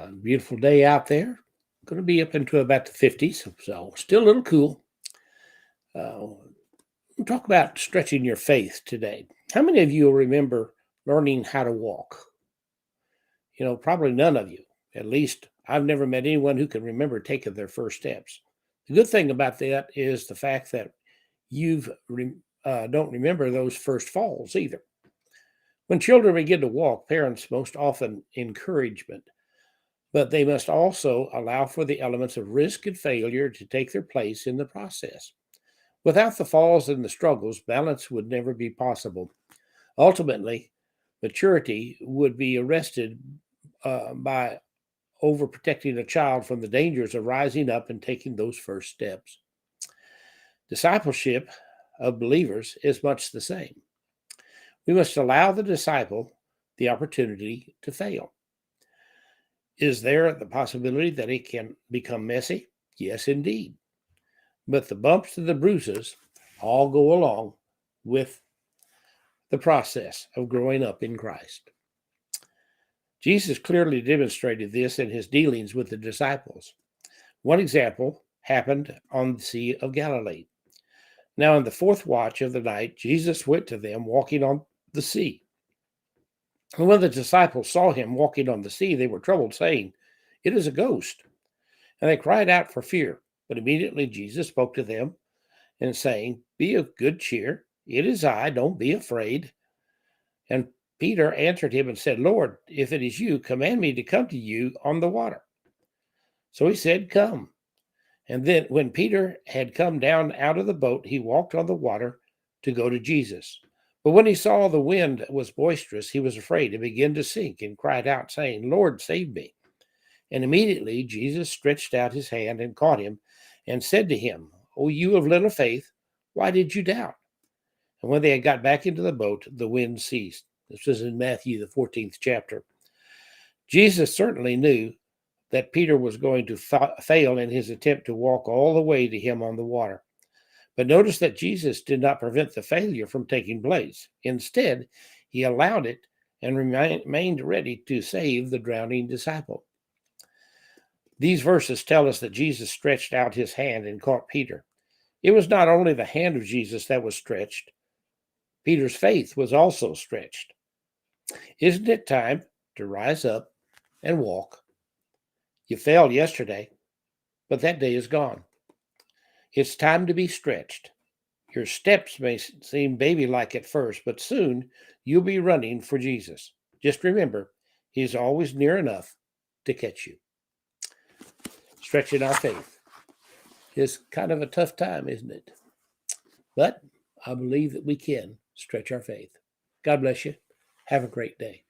Beautiful day out there. Going to be up into about the 50s, so still a little cool. We'll talk about stretching your faith today. How many of you will remember learning how to walk? Probably none of you. At least I've never met anyone who can remember taking their first steps. The good thing about that is the fact that don't remember those first falls either. When children begin to walk, parents most often encouragement, but they must also allow for the elements of risk and failure to take their place in the process. Without the falls and the struggles, balance would never be possible. Ultimately, maturity would be arrested by overprotecting a child from the dangers of rising up and taking those first steps. Discipleship of believers is much the same. We must allow the disciple the opportunity to fail. Is there the possibility that it can become messy? Yes, indeed. But the bumps and the bruises all go along with the process of growing up in Christ. Jesus clearly demonstrated this in his dealings with the disciples. One example happened on the Sea of Galilee. Now, in the fourth watch of the night, Jesus went to them walking on the sea. And when the disciples saw him walking on the sea, they were troubled, saying, "It is a ghost." And they cried out for fear. But immediately Jesus spoke to them and saying, "Be of good cheer. It is I. Don't be afraid." And Peter answered him and said, "Lord, if it is you, command me to come to you on the water." So he said, "Come." And then when Peter had come down out of the boat, he walked on the water to go to Jesus. But when he saw the wind was boisterous, he was afraid and began to sink and cried out, saying, "Lord, save me." And immediately Jesus stretched out his hand and caught him and said to him, "O you of little faith, why did you doubt?" And when they had got back into the boat, the wind ceased. This was in Matthew, the 14th chapter. Jesus certainly knew that Peter was going to fail in his attempt to walk all the way to him on the water. But notice that Jesus did not prevent the failure from taking place. Instead, he allowed it and remained ready to save the drowning disciple. These verses tell us that Jesus stretched out his hand and caught Peter. It was not only the hand of Jesus that was stretched, Peter's faith was also stretched. Isn't it time to rise up and walk? You failed yesterday, but that day is gone. It's time to be stretched. Your steps may seem baby-like at first, but soon you'll be running for Jesus. Just remember, he's always near enough to catch you. Stretching our faith is kind of a tough time, isn't it? But I believe that we can stretch our faith. God bless you. Have a great day.